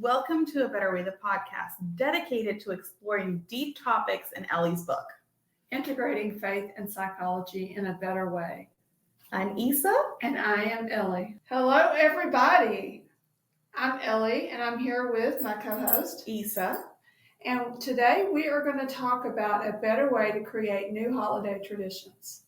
Welcome to A Better Way, the podcast dedicated to exploring deep topics in Ellie's book, Integrating Faith and Psychology in a Better Way. I'm Isa. And I am Ellie. Hello, everybody. I'm Ellie, and I'm here with my co-host, Isa. And today we are going to talk about a better way to create new holiday traditions.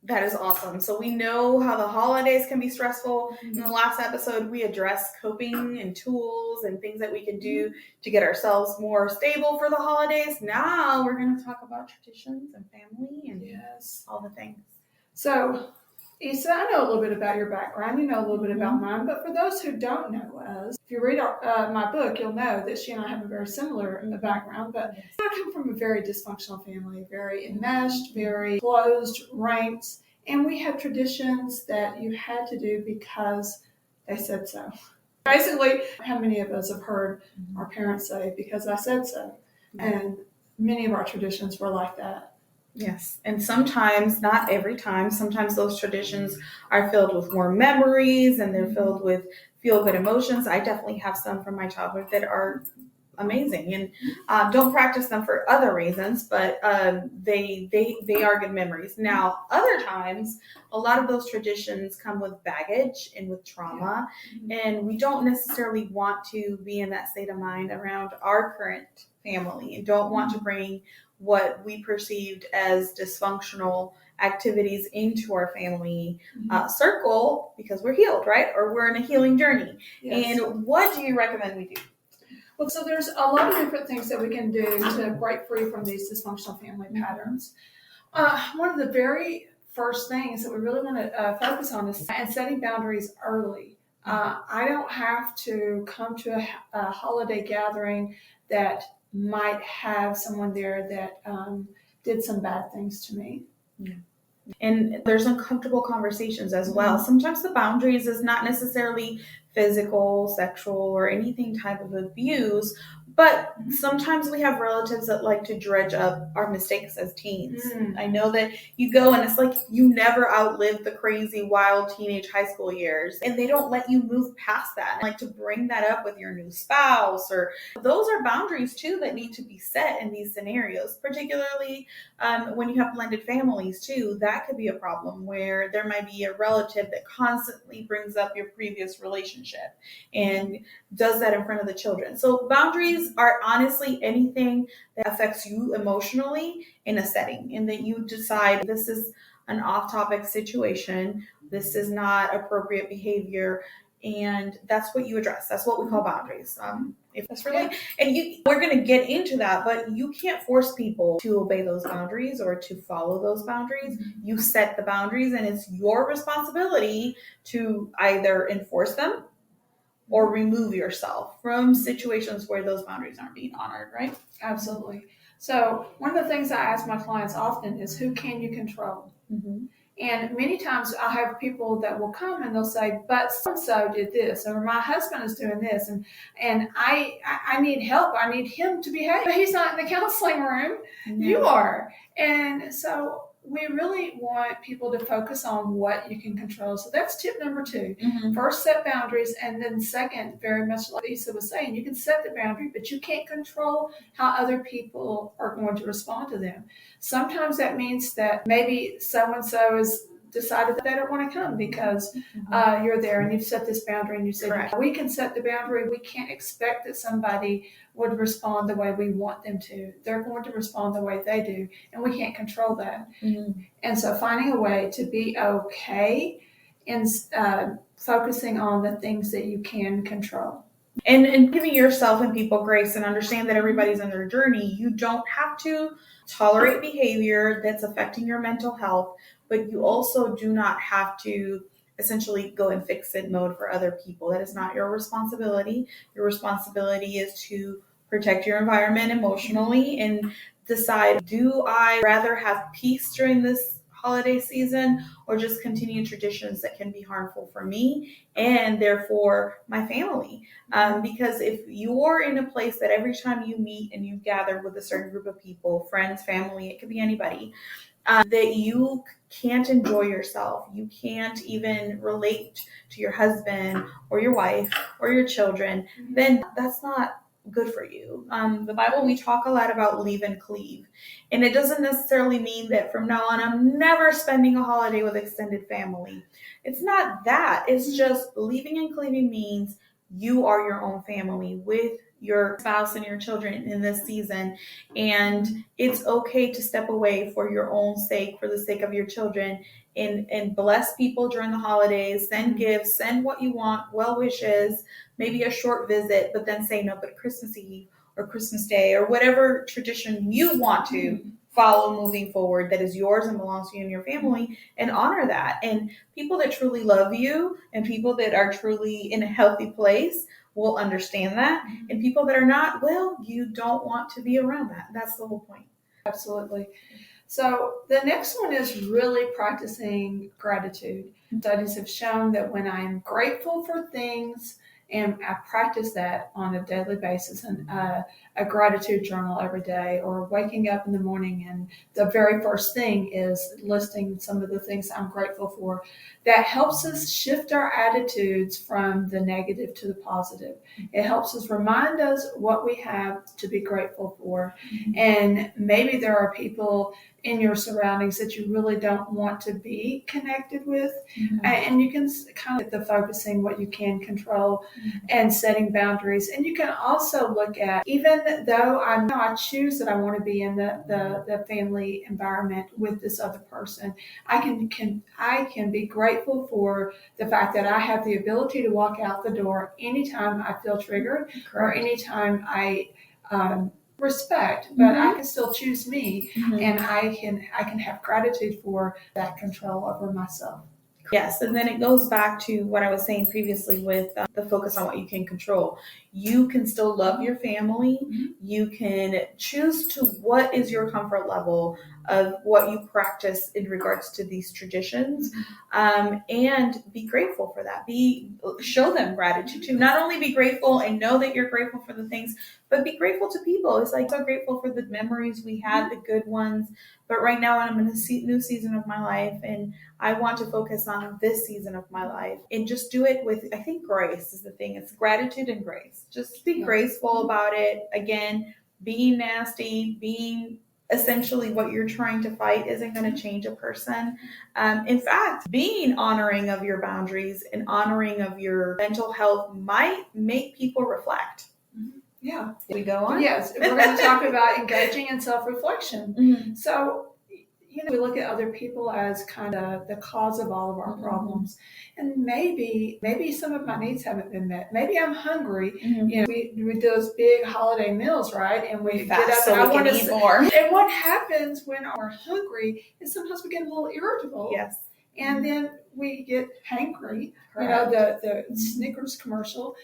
That is awesome. So we know how the holidays can be stressful. In the last episode, we addressed coping and tools and things that we can do to get ourselves more stable for the holidays. Now we're going to talk about traditions and family and all the things. So, Isa, I know a little bit about your background. You know a little bit about mine. But for those who don't know us, if you read my book, you'll know that she and I have a very similar background. But I come from a very dysfunctional family, very enmeshed, very closed ranks. And we have traditions that you had to do because they said so. Basically, how many of us have heard our parents say, because I said so? And many of our traditions were like that. Yes. And sometimes, not every time, sometimes those traditions are filled with warm memories and they're filled with feel-good emotions. I definitely have some from my childhood that are amazing and don't practice them for other reasons, but they are good memories. Now, other times, a lot of those traditions come with baggage and with trauma, and we don't necessarily want to be in that state of mind around our current family and don't want to bring what we perceived as dysfunctional activities into our family circle because we're healed, right? Or we're in a healing journey. Yes. And what do you recommend we do? Well, so there's a lot of different things that we can do to break free from these dysfunctional family patterns. One of the very first things that we really want to focus on is setting boundaries early. I don't have to come to a holiday gathering that might have someone there that did some bad things to me. Yeah. And there's uncomfortable conversations as well. Sometimes the boundaries is not necessarily physical, sexual, or anything type of abuse, but sometimes we have relatives that like to dredge up our mistakes as teens. I know that you go and it's like you never outlived the crazy, wild teenage high school years, and they don't let you move past that. Like to bring that up with your new spouse, or those are boundaries too that need to be set in these scenarios, particularly when you have blended families too. That could be a problem where there might be a relative that constantly brings up your previous relationship and does that in front of the children. So boundaries are honestly anything that affects you emotionally in a setting, and that you decide this is an off-topic situation, this is not appropriate behavior, and that's what you address. That's what we call boundaries. If that's really, and we're going to get into that, but you can't force people to obey those boundaries or to follow those boundaries. You set the boundaries, and it's your responsibility to either enforce them or remove yourself from situations where those boundaries aren't being honored, right? Absolutely. So one of the things I ask my clients often is, who can you control? And many times I have people that will come and they'll say, but so-and-so did this, or my husband is doing this, and I need help. I need him to behave. But he's not in the counseling room. You are. And so we really want people to focus on what you can control. So that's tip number 2. First, set boundaries. And then second, very much like Isa was saying, you can set the boundary, but you can't control how other people are going to respond to them. Sometimes that means that maybe so-and-so has decided that they don't want to come because you're there and you've set this boundary and you said, we can set the boundary. We can't expect that somebody would respond the way we want them to. They're going to respond the way they do, and we can't control that. And so finding a way to be okay and focusing on the things that you can control. And giving yourself and people grace and understand that everybody's on their journey. You don't have to tolerate behavior that's affecting your mental health, but you also do not have to essentially go in fix-it mode for other people. That is not your responsibility. Your responsibility is to protect your environment emotionally and decide, do I rather have peace during this holiday season or just continue traditions that can be harmful for me and therefore my family? Because if you're in a place that every time you meet and you gather with a certain group of people, friends, family, it could be anybody, that you can't enjoy yourself, you can't even relate to your husband or your wife or your children, then that's not good for you. The Bible, we talk a lot about leave and cleave. And it doesn't necessarily mean that from now on, I'm never spending a holiday with extended family. It's not that. It's just leaving and cleaving means you are your own family with your spouse and your children in this season. And it's okay to step away for your own sake, for the sake of your children, and bless people during the holidays, send gifts, send what you want, well wishes, maybe a short visit, but then say no, but Christmas Eve or Christmas Day or whatever tradition you want to follow moving forward that is yours and belongs to you and your family, and honor that. And people that truly love you and people that are truly in a healthy place will understand that. And people that are not, well, you don't want to be around that. That's the whole point. Absolutely. So the next one is really practicing gratitude. Studies have shown that when I'm grateful for things, and I practice that on a daily basis, and a gratitude journal every day, or waking up in the morning and the very first thing is listing some of the things I'm grateful for. That helps us shift our attitudes from the negative to the positive. It helps us remind us what we have to be grateful for. And maybe there are people in your surroundings that you really don't want to be connected with. And you can kind of get the focusing what you can control and setting boundaries. And you can also look at, even though I choose that I want to be in the family environment with this other person, I can be grateful for the fact that I have the ability to walk out the door anytime I feel triggered or anytime I respect, but I can still choose me, and I can have gratitude for that control over myself. Yes, and then it goes back to what I was saying previously with the focus on what you can control. You can still love your family. You can choose to what is your comfort level of what you practice in regards to these traditions, and be grateful for that. Show them gratitude too. Not only be grateful and know that you're grateful for the things, but be grateful to people. It's like so grateful for the memories we had, the good ones. But right now I'm in a new season of my life, and I want to focus on this season of my life and just do it with, I think grace is the thing. It's gratitude and grace. Just be graceful about it. Again, being nasty, being essentially what you're trying to fight isn't going to change a person. In fact, being honoring of your boundaries and honoring of your mental health might make people reflect. Yeah. We go on? Yes. We're going to talk about engaging in self-reflection. So, we look at other people as kind of the cause of all of our problems. And maybe some of my needs haven't been met. Maybe I'm hungry. We do those big holiday meals, right? And we get up and I want to eat more. And what happens when we're hungry is sometimes we get a little irritable. Yes. And then we get hangry. Correct. The Snickers commercial.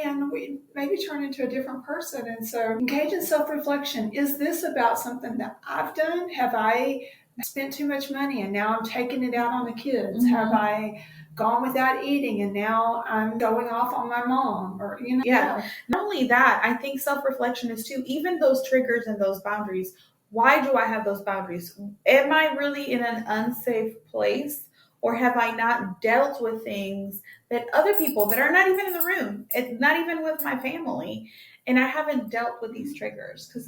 And we maybe turn into a different person. And so engage in self-reflection. Is this about something that I've done? Have I spent too much money and now I'm taking it out on the kids? Have I gone without eating and now I'm going off on my mom? Or Not only that, I think self-reflection is too, even those triggers and those boundaries. Why do I have those boundaries? Am I really in an unsafe place? Or have I not dealt with things that other people that are not even in the room, it's not even with my family, and I haven't dealt with these triggers? Because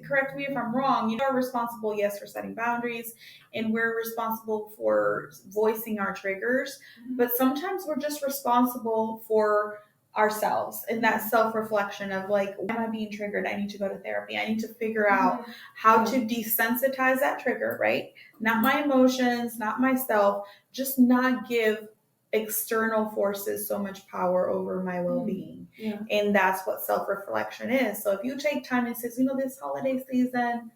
correct me if I'm wrong, you are responsible, yes, for setting boundaries, and we're responsible for voicing our triggers, but sometimes we're just responsible for ourselves and that self-reflection of like, why am I being triggered? I need to go to therapy. I need to figure out how to desensitize that trigger, right? Not my emotions, not myself, just not give external forces so much power over my well-being. And that's what self-reflection is. So if you take time and say, this holiday season,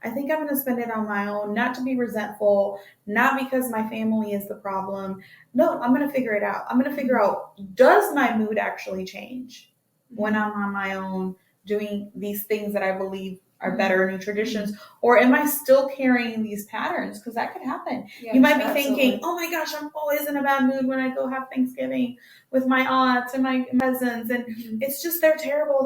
I think I'm going to spend it on my own, not to be resentful, not because my family is the problem. No, I'm going to figure it out. I'm going to figure out, does my mood actually change when I'm on my own doing these things that I believe are better new traditions? Or am I still carrying these patterns? Because that could happen. Yes, you might be thinking, oh my gosh, I'm always in a bad mood when I go have Thanksgiving with my aunts and my cousins. And it's just, they're terrible.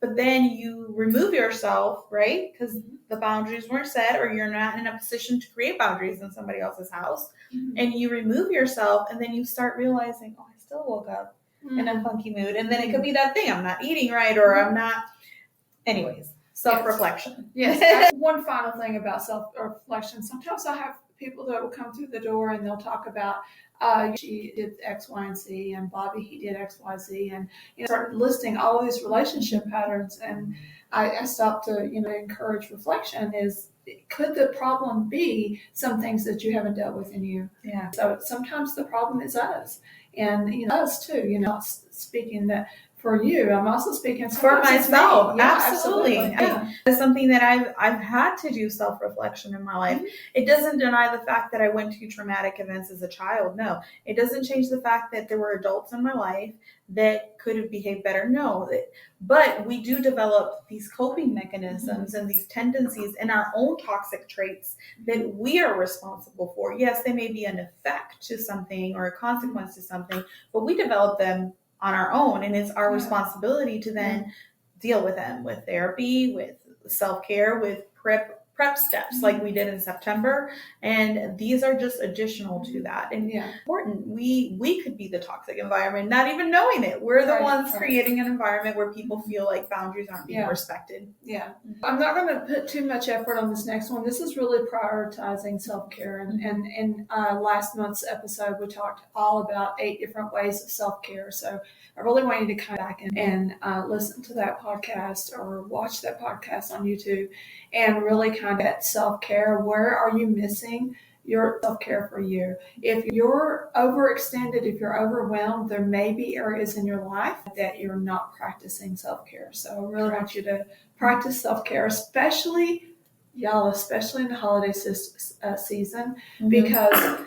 but then you remove yourself, right? Because the boundaries weren't set, or you're not in a position to create boundaries in somebody else's house. And you remove yourself, and then you start realizing, oh, I still woke up in a funky mood. And then it could be that thing, I'm not eating right, or I'm not. Anyways, self-reflection. Yes. One final thing about self-reflection. Sometimes I have people that will come through the door and they'll talk about, she did X, Y, and Z, and Bobby, he did X, Y, Z, and start listing all of these relationship patterns. And I stopped to encourage reflection. Could the problem be some things that you haven't dealt with in you? Yeah. So sometimes the problem is us, and us too. Not speaking that for you, I'm also speaking for myself. Yeah, absolutely. Yeah. It's something that I've had to do self-reflection in my life. It doesn't deny the fact that I went through traumatic events as a child. No, it doesn't change the fact that there were adults in my life that could have behaved better. No, but we do develop these coping mechanisms and these tendencies and our own toxic traits that we are responsible for. Yes, they may be an effect to something or a consequence to something, but we develop them on our own, and it's our responsibility to then deal with them with therapy, with self-care, with prep steps like we did in September. And these are just additional to that. And important, we could be the toxic environment, not even knowing it. We're the ones creating an environment where people feel like boundaries aren't being respected. Yeah. I'm not going to put too much effort on this next one. This is really prioritizing self-care. And in last month's episode, we talked all about 8 different ways of self-care. So I really want you to come back and listen to that podcast or watch that podcast on YouTube and really kind of get self-care. Where are you missing your self-care for you? If you're overextended, if you're overwhelmed, there may be areas in your life that you're not practicing self-care. So I really want you to practice self-care, especially in the holiday season, because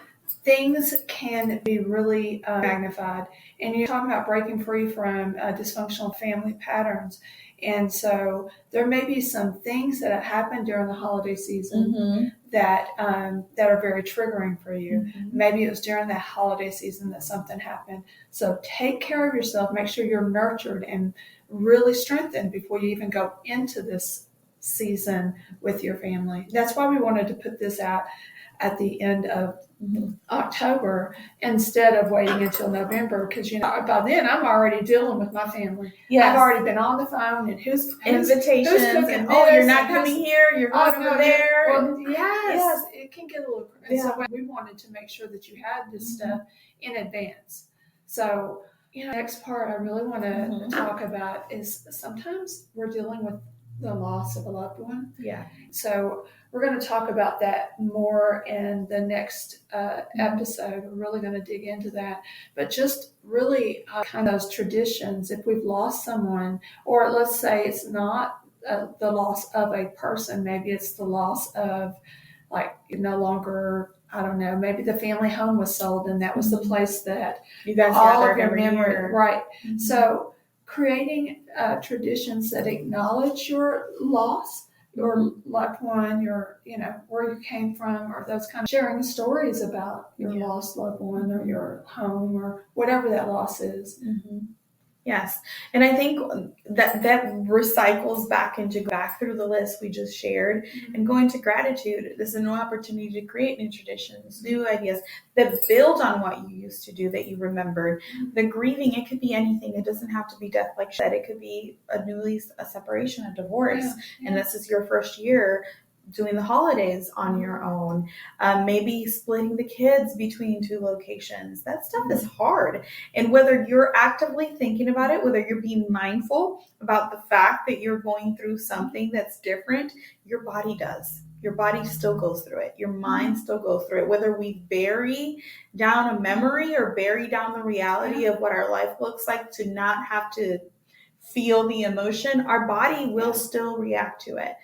things can be really magnified. And you're talking about breaking free from dysfunctional family patterns. And so there may be some things that happen during the holiday season that are very triggering for you. Maybe it was during that holiday season that something happened. So take care of yourself. Make sure you're nurtured and really strengthened before you even go into this season with your family. That's why we wanted to put this out at the end of October instead of waiting until November, because by then I'm already dealing with my family. I've already been on the phone and who's invitations cooking and you're not coming here, you're going over there. Well, yes, it can get a little crazy. So we wanted to make sure that you had this stuff in advance. So next part I really want to talk about is sometimes we're dealing with the loss of a loved one. So we're going to talk about that more in the next episode. We're really going to dig into that. But just really kind of those traditions, if we've lost someone, or let's say it's not the loss of a person, maybe it's the loss of no longer, I don't know, maybe the family home was sold and that was the place that you guys all gathered of your every memory. year. Right. So creating traditions that acknowledge your loss, your loved one, your, where you came from, or those kind of sharing stories about your lost loved one or your home or whatever that loss is. Yes. And I think that recycles back through the list we just shared and going to gratitude. This is a new opportunity to create new traditions, new ideas that build on what you used to do that you remembered. The grieving, it could be anything. It doesn't have to be death like that. It could be a separation, a divorce. And this is your first year doing the holidays on your own, maybe splitting the kids between 2 locations. That stuff is hard. And whether you're actively thinking about it, whether you're being mindful about the fact that you're going through something that's different, your body does. Your body still goes through it. Your mind still goes through it. Whether we bury down a memory or bury down the reality of what our life looks like to not have to feel the emotion, our body will still react to it.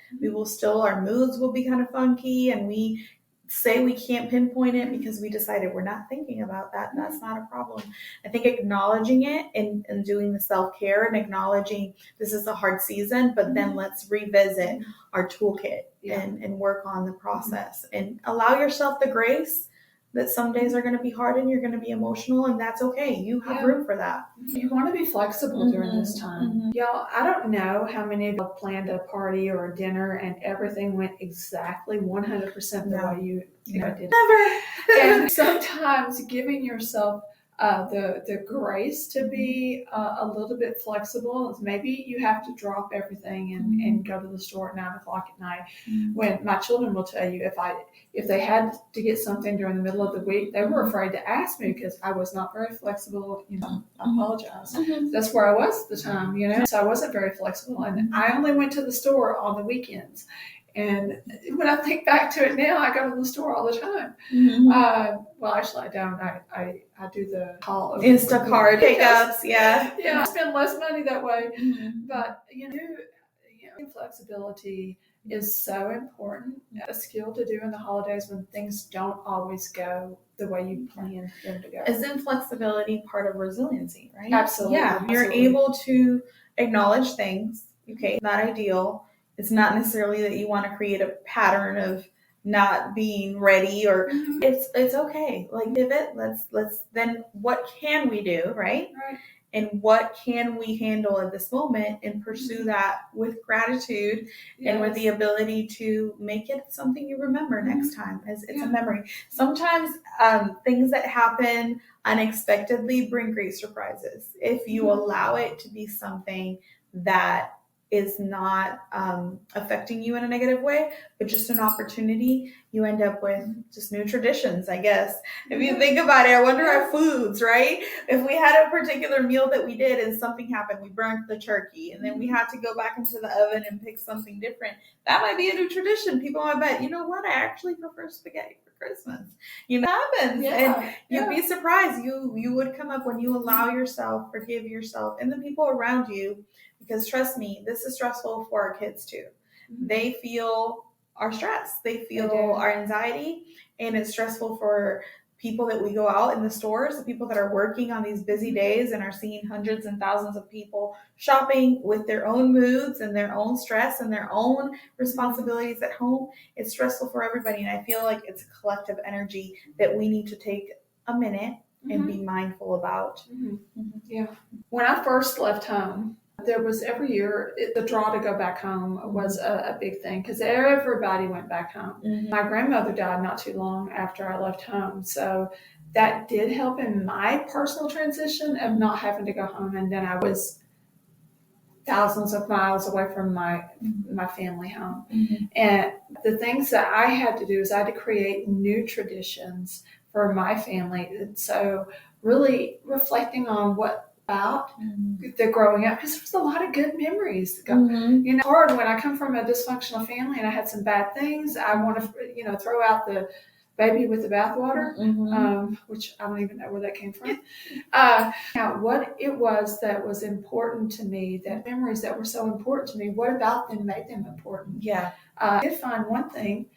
Our moods will be kind of funky, and we say we can't pinpoint it because we decided we're not thinking about that. That's not a problem. I think acknowledging it and doing the self-care and acknowledging this is a hard season, but then let's revisit our toolkit and work on the process and allow yourself the grace that some days are going to be hard and you're going to be emotional, and that's okay. You have room for that. You want to be flexible during this time. Y'all, I don't know how many of you planned a party or a dinner and everything went exactly 100% the way you did. Never. And sometimes giving yourself the grace to be a little bit flexible. Maybe you have to drop everything and go to the store at 9:00 at night. When my children will tell you, if they had to get something during the middle of the week, they were afraid to ask me because I was not very flexible. I apologize. That's where I was at the time, so I wasn't very flexible, and I only went to the store on the weekends. And when I think back to it now, I go to the store all the time. Well, actually, I don't. I do the call over Instacart pickups. Yeah, I spend less money that way. But flexibility is so important. A skill to do in the holidays when things don't always go the way you plan them to go. Isn't flexibility part of resiliency, right? Absolutely. Yeah, you're able to acknowledge things. Okay, not ideal. It's not necessarily that you want to create a pattern of not being ready, or it's okay. Like pivot. Let's then what can we do, right? And what can we handle at this moment and pursue that with gratitude and with the ability to make it something you remember next time, as it's a memory. Sometimes things that happen unexpectedly bring great surprises. If you allow it to be something that is not affecting you in a negative way, but just an opportunity, you end up with just new traditions, I guess. If you think about it, I wonder our foods, right? If we had a particular meal that we did and something happened, we burnt the turkey, and then we had to go back into the oven and pick something different. That might be a new tradition. People might bet, you know what? I actually prefer spaghetti for Christmas. It happens. And you'd be surprised. You would come up when you allow yourself, forgive yourself, and the people around you. Because trust me, this is stressful for our kids too. They feel our stress. They feel our anxiety, and it's stressful for people that we go out in the stores, the people that are working on these busy days and are seeing hundreds and thousands of people shopping with their own moods and their own stress and their own responsibilities at home. It's stressful for everybody, and I feel like it's a collective energy that we need to take a minute and be mindful about. Yeah. When I first left home, there was every year, the draw to go back home was a big thing because everybody went back home. My grandmother died not too long after I left home. So that did help in my personal transition of not having to go home. And then I was thousands of miles away from my family home. And the things that I had to do is I had to create new traditions for my family. And so really reflecting on what about the growing up, because there's a lot of good memories. It's hard when I come from a dysfunctional family and I had some bad things. I want to, throw out the baby with the bathwater, which I don't even know where that came from. Now, what it was that was important to me, that memories that were so important to me, what about them made them important? I did find one thing.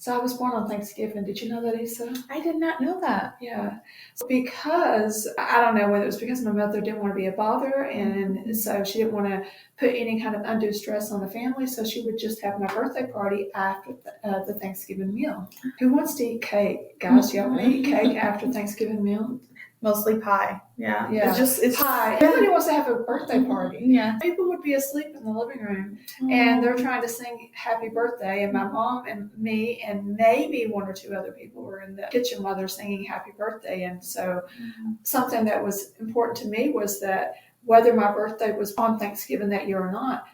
So I was born on Thanksgiving. Did you know that, Issa? I did not know that. Yeah. So because, I don't know whether it was because my mother didn't want to be a bother, and so she didn't want to put any kind of undue stress on the family, so she would just have my birthday party after the Thanksgiving meal. Who wants to eat cake? Guys, y'all want to eat cake after Thanksgiving meal? Mostly pie. Yeah. It's pie. Everybody wants to have a birthday party. People would be asleep in the living room and they're trying to sing happy birthday, and my mom and me and maybe one or two other people were in the kitchen while they're singing happy birthday. And so something that was important to me was that whether my birthday was on Thanksgiving that year or not,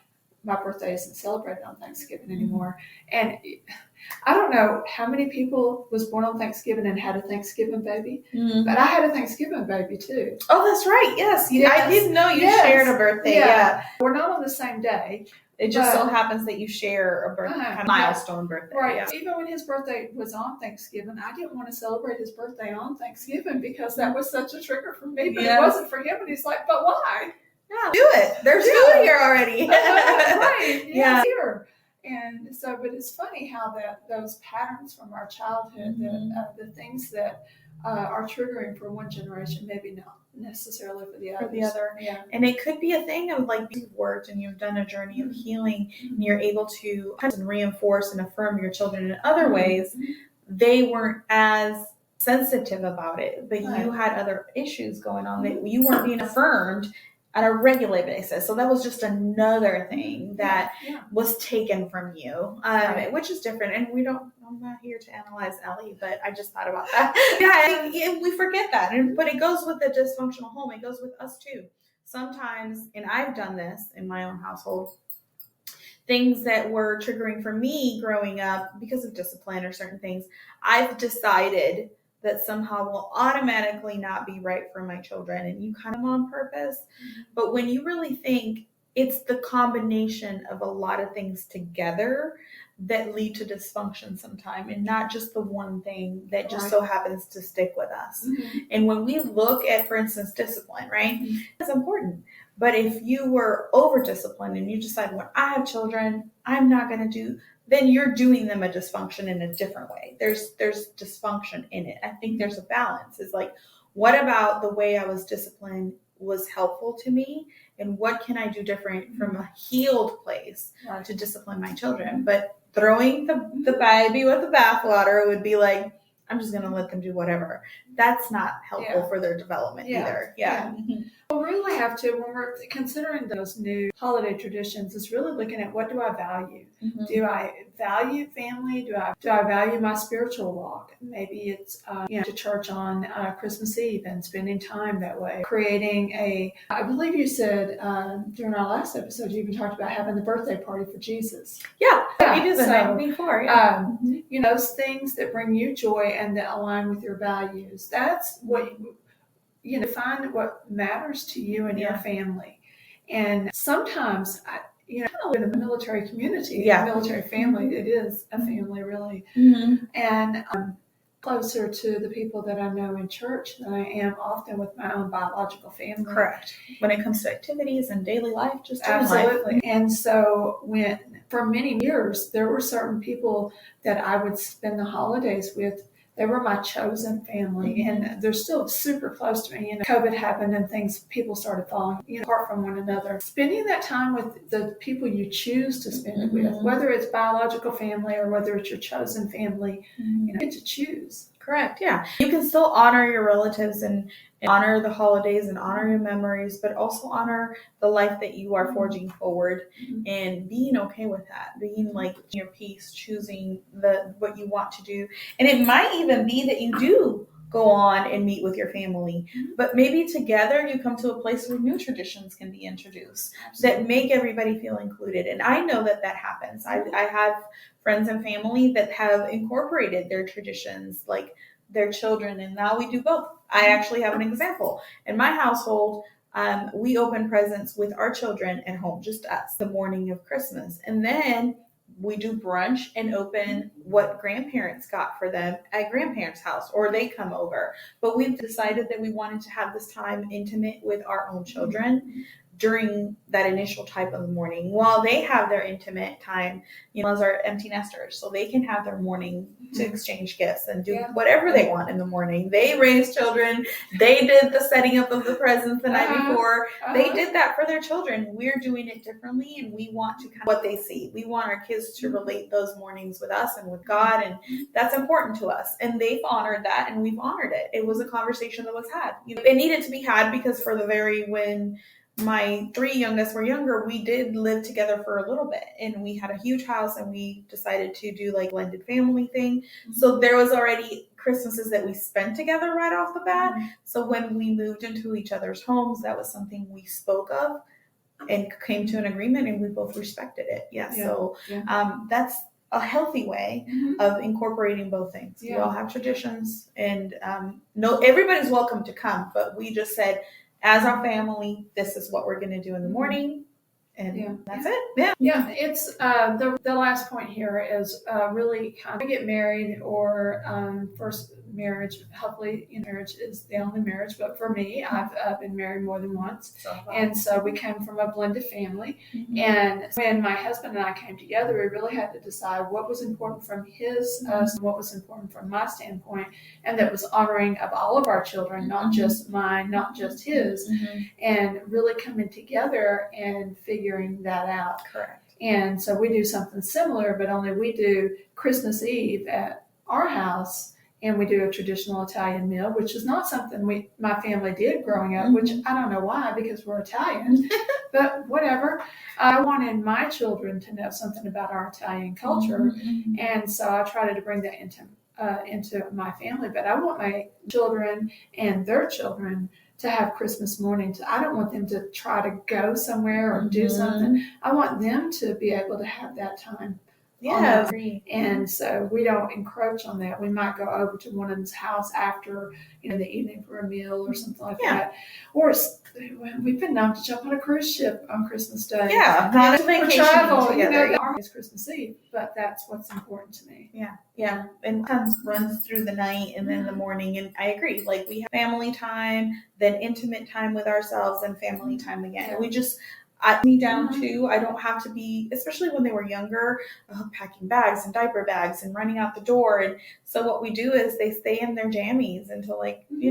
my birthday isn't celebrated on Thanksgiving anymore. And I don't know how many people was born on Thanksgiving and had a Thanksgiving baby, but I had a Thanksgiving baby too. Oh, that's right. Yes. I didn't know you shared a birthday. Yeah. We're not on the same day. It just so happens that you share a birthday, kind of milestone birthday. Right. Yeah. Even when his birthday was on Thanksgiving, I didn't want to celebrate his birthday on Thanksgiving because that was such a trigger for me, but it wasn't for him. And he's like, but why? Yeah, do it. There's food here already. Right. Yeah. Here. And so, but it's funny how those patterns from our childhood, the things that are triggering for one generation, maybe not necessarily for the other. Yeah. And it could be a thing of like you've worked and you've done a journey of healing, and you're able to reinforce and affirm your children in other ways. They weren't as sensitive about it, but Right. you had other issues going on that you weren't being affirmed on a regular basis. So that was just another thing that was taken from you, which is different. And I'm not here to analyze Ellie, but I just thought about that. We forget that. But it goes with the dysfunctional home. It goes with us too. Sometimes, and I've done this in my own household, things that were triggering for me growing up because of discipline or certain things, I've decided that somehow will automatically not be right for my children, and you kind of on purpose. But when you really think, it's the combination of a lot of things together that lead to dysfunction sometime, and not just the one thing that just so happens to stick with us. And when we look at, for instance, discipline, right? It's important. But if you were over disciplined and you decide, when I have children, I'm not going to do, then you're doing them a dysfunction in a different way. There's dysfunction in it. I think there's a balance. It's like, what about the way I was disciplined was helpful to me? And what can I do different from a healed place to discipline my children? But throwing the baby with the bathwater would be like, I'm just going to let them do whatever. That's not helpful for their development either. Well, we really have to, when we're considering those new holiday traditions, is really looking at, what do I value? Do I value family? Do I value my spiritual walk? Maybe it's to church on Christmas Eve and spending time that way. Creating I believe you said during our last episode, you even talked about having the birthday party for Jesus. We did the night before. Those things that bring you joy and that align with your values. That's what find what matters to you and your family. And sometimes, in a military community, a military family, it is a family, really. And I'm closer to the people that I know in church than I am often with my own biological family. Correct. When it comes to activities and daily life, just absolutely. And so for many years, there were certain people that I would spend the holidays with. They were my chosen family, and they're still super close to me. COVID happened and people started falling apart from one another. Spending that time with the people you choose to spend it with, whether it's biological family or whether it's your chosen family, you get to choose. Correct. Yeah. You can still honor your relatives and honor the holidays and honor your memories, but also honor the life that you are forging forward and being okay with that, being like your peace, choosing what you want to do. And it might even be that you do go on and meet with your family, but maybe together you come to a place where new traditions can be introduced that make everybody feel included. And I know that happens. I have friends and family that have incorporated their traditions, like their children, and now we do both. I actually have an example. In my household, we open presents with our children at home, just us, the morning of Christmas. And then we do brunch and open what grandparents got for them at grandparents' house, or they come over. But we've decided that we wanted to have this time intimate with our own children during that initial type of the morning, while they have their intimate time, as our empty nesters, so they can have their morning to exchange gifts and do whatever they want in the morning. They raised children. They did the setting up of the presents the night before. They did that for their children. We're doing it differently, and we want to what they see. We want our kids to relate those mornings with us and with God, and that's important to us. And they've honored that, and we've honored it. It was a conversation that was had. It needed to be had because when my three youngest were younger, we did live together for a little bit, and we had a huge house, and we decided to do like blended family thing. So there was already Christmases that we spent together right off the bat. So when we moved into each other's homes, that was something we spoke of and came to an agreement, and we both respected it. So that's a healthy way of incorporating both things. We all have traditions, and everybody's welcome to come, but we just said, as our family, this is what we're going to do in the morning, and that's it. It's the last point here is really kind of get married or first marriage. Hopefully, marriage is the only marriage, but for me, I've been married more than once, and so we came from a blended family. And when my husband and I came together, we really had to decide what was important from his us, and what was important from my standpoint, and that was honoring of all of our children, not just mine, not just his, and really coming together and figuring that out. Correct. And so we do something similar, but only we do Christmas Eve at our house, and we do a traditional Italian meal, which is not something my family did growing up, which I don't know why, because we're Italian, but whatever. I wanted my children to know something about our Italian culture, and so I tried to bring that into my family. But I want my children and their children to have Christmas morning. I don't want them to try to go somewhere or do something. I want them to be able to have that time. Yeah. And so we don't encroach on that. We might go over to one of them's house after, the evening for a meal or something like that. Or we've been known to jump on a cruise ship on Christmas Day. Yeah, not a vacation travel together. It's Christmas Eve, but that's what's important to me. Yeah. And sometimes runs through the night and then the morning. And I agree. Like we have family time, then intimate time with ourselves, and family time again. Yeah. We just me down too. I don't have to be, especially when they were younger, packing bags and diaper bags and running out the door. And so what we do is they stay in their jammies until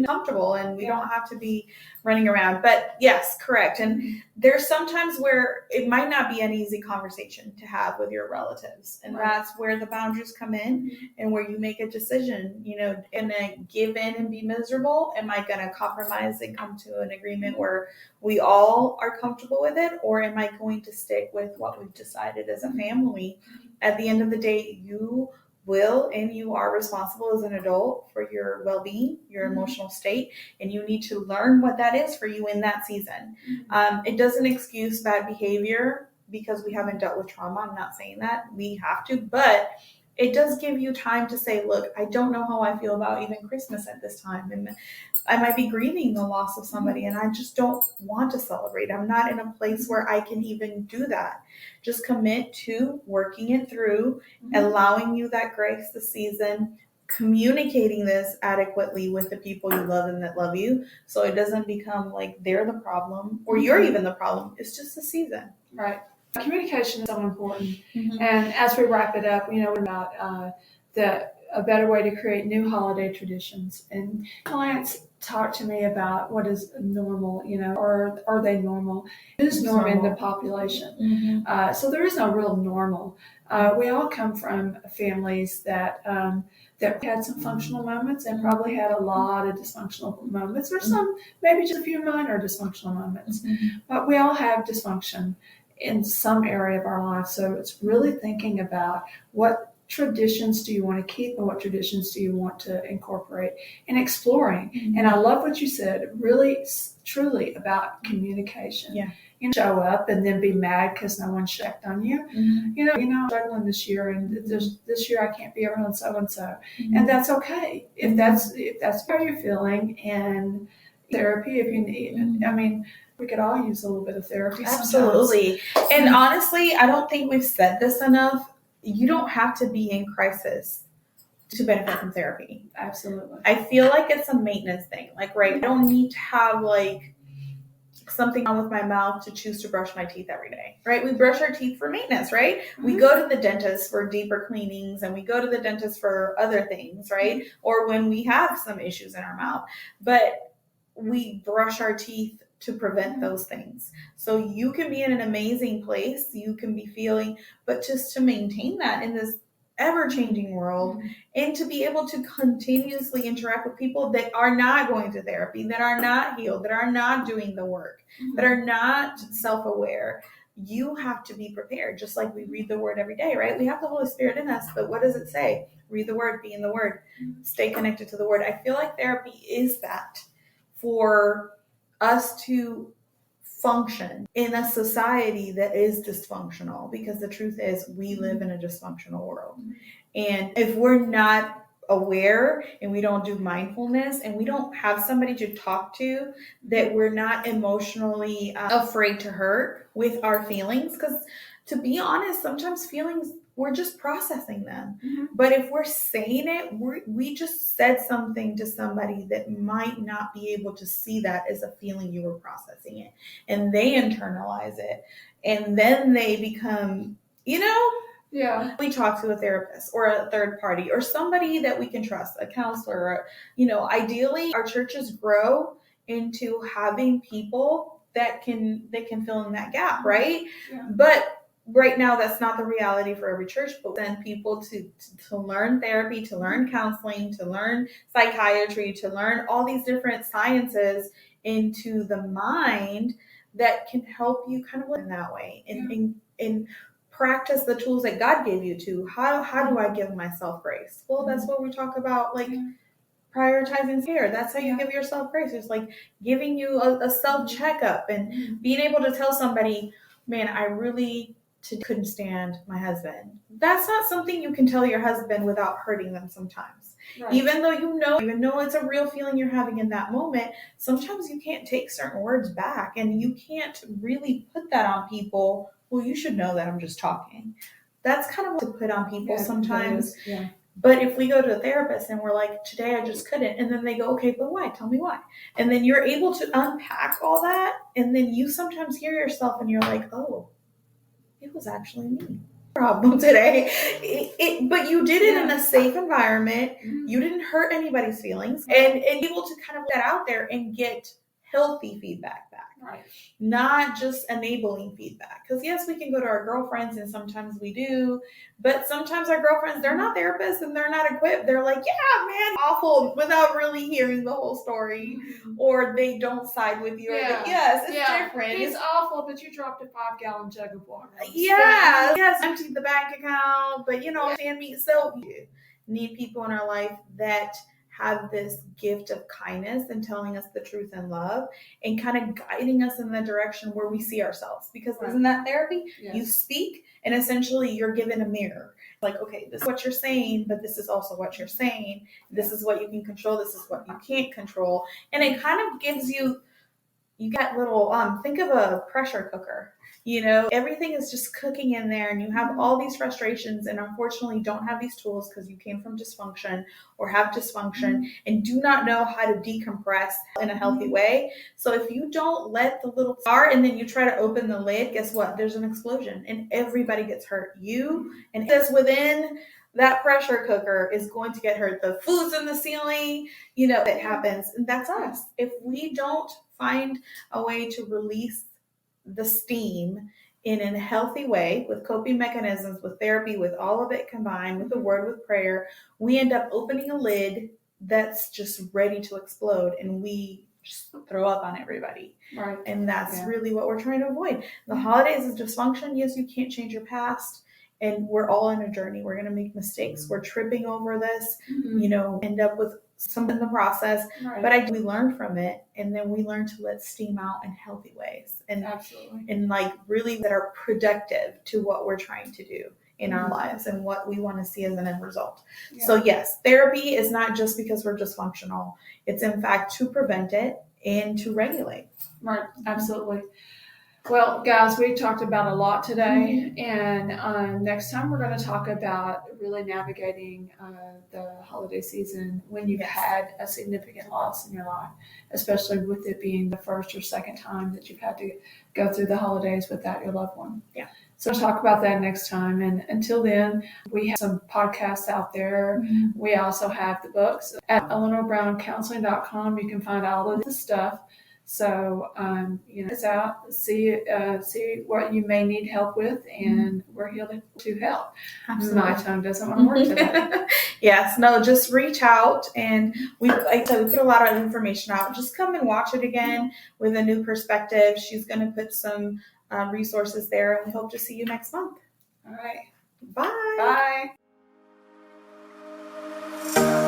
comfortable, and we don't have to be running around. But yes, correct. And there's sometimes where it might not be an easy conversation to have with your relatives, and that's where the boundaries come in, and where you make a decision. Am I give in and be miserable? Am I going to compromise and come to an agreement where we all are comfortable with it, or am I going to stick with what we've decided as a family? At the end of the day, you will and you are responsible as an adult for your well-being, your emotional state, and you need to learn what that is for you in that season. It doesn't excuse bad behavior because we haven't dealt with trauma. I'm not saying that we have to, but it does give you time to say, look, I don't know how I feel about even Christmas at this time. And I might be grieving the loss of somebody, and I just don't want to celebrate. I'm not in a place where I can even do that. Just commit to working it through, allowing you that grace this season, communicating this adequately with the people you love and that love you, so it doesn't become like they're the problem or you're even the problem. It's just a season. Right. Communication is so important. And as we wrap it up, about a better way to create new holiday traditions. And clients talk to me about what is normal, or are they normal? Who's normal in the population? So there is no real normal. We all come from families that had some functional moments and probably had a lot of dysfunctional moments, or some, maybe just a few minor dysfunctional moments. But we all have dysfunction in some area of our life. So it's really thinking about what traditions do you want to keep and what traditions do you want to incorporate, and exploring. And I love what you said, really, truly about communication. Show up and then be mad because no one checked on you. I'm struggling this year, and this year I can't be around so-and-so. And that's okay. If that's how you're feeling, and therapy, if you need, we could all use a little bit of therapy sometimes. Absolutely. And honestly, I don't think we've said this enough. You don't have to be in crisis to benefit from therapy. Absolutely. I feel like it's a maintenance thing. I don't need to have something wrong with my mouth to choose to brush my teeth every day, right? We brush our teeth for maintenance, right? We go to the dentist for deeper cleanings, and we go to the dentist for other things, right? Or when we have some issues in our mouth, but we brush our teeth to prevent those things. So you can be in an amazing place, you can be feeling, but just to maintain that in this ever-changing world, and to be able to continuously interact with people that are not going to therapy, that are not healed, that are not doing the work, that are not self-aware. You have to be prepared, just like we read the word every day, right? We have the Holy Spirit in us, but what does it say? Read the word, be in the word, stay connected to the word. I feel like therapy is that for us to function in a society that is dysfunctional, because the truth is we live in a dysfunctional world. And if we're not aware and we don't do mindfulness and we don't have somebody to talk to, that we're not emotionally afraid to hurt with our feelings, because to be honest, sometimes feelings, we're just processing them. But if we're saying it, we just said something to somebody that might not be able to see that as a feeling, you were processing it, and they internalize it, and then they become, we talk to a therapist or a third party or somebody that we can trust, a counselor, or, ideally our churches grow into having people that can fill in that gap, right? But right now that's not the reality for every church, but send people to learn therapy, to learn counseling, to learn psychiatry, to learn all these different sciences into the mind that can help you kind of live in that way and practice the tools that God gave you to. How do I give myself grace? Well, that's what we talk about, like prioritizing care. That's how you give yourself grace. It's like giving you a self checkup and being able to tell somebody, man, I really couldn't stand my husband. That's not something you can tell your husband without hurting them sometimes. Right. Even though it's a real feeling you're having in that moment, sometimes you can't take certain words back and you can't really put that on people. Well, you should know that I'm just talking. That's kind of what to put on people sometimes. Yeah. But if we go to a therapist and we're like, today I just couldn't, and then they go, okay, but why? Tell me why. And then you're able to unpack all that. And then you sometimes hear yourself and you're like, oh, it was actually me. Problem today. But you did it in a safe environment. You didn't hurt anybody's feelings and able to kind of get out there and get healthy feedback back. Right. Not just enabling feedback. Because yes, we can go to our girlfriends and sometimes we do, but sometimes our girlfriends, they're not therapists and they're not equipped. They're like, yeah, man, awful, without really hearing the whole story, or they don't side with you. Yeah. Yes, it's different. He's awful, but you dropped a 5-gallon jug of water. Yes, emptied the bank account, but understand me. So we need people in our life that have this gift of kindness and telling us the truth in love and kind of guiding us in the direction where we see ourselves. Because isn't that therapy? Yes. You speak and essentially you're given a mirror. Like, okay, this is what you're saying, but this is also what you're saying. This is what you can control. This is what you can't control. And it kind of gives you get little, think of a pressure cooker. Everything is just cooking in there and you have all these frustrations and unfortunately don't have these tools because you came from dysfunction or have dysfunction and do not know how to decompress in a healthy way. So if you don't let the little start and then you try to open the lid, guess what? There's an explosion and everybody gets hurt. You and this within that pressure cooker is going to get hurt. The food's in the ceiling, that happens. And that's us. If we don't find a way to release the steam in a healthy way with coping mechanisms, with therapy, with all of it combined, with the word, with prayer, we end up opening a lid that's just ready to explode and we just throw up on everybody. Right. And that's really what we're trying to avoid. The holidays is dysfunction. Yes, you can't change your past. And we're all in a journey. We're going to make mistakes. We're tripping over this, end up with some in the process. Right. But we learn from it. And then we learn to let steam out in healthy ways. And absolutely. And like really that are productive to what we're trying to do in our lives and what we want to see as an end result. Yeah. So yes, therapy is not just because we're dysfunctional. It's in fact to prevent it and to regulate. Right. Absolutely. Well, guys, we talked about a lot today, and next time we're going to talk about really navigating the holiday season when you've had a significant loss in your life, especially with it being the first or second time that you've had to go through the holidays without your loved one. Yeah. So we'll talk about that next time. And until then, we have some podcasts out there. Mm-hmm. We also have the books at EleanorBrownCounseling.com. You can find all of the stuff. So, it's out, see what you may need help with, and we're here to help. Absolutely. My tongue doesn't want to work today. Yes, no, just reach out, and we put a lot of information out. Just come and watch it again with a new perspective. She's going to put some resources there, and we hope to see you next month. All right. Bye. Bye.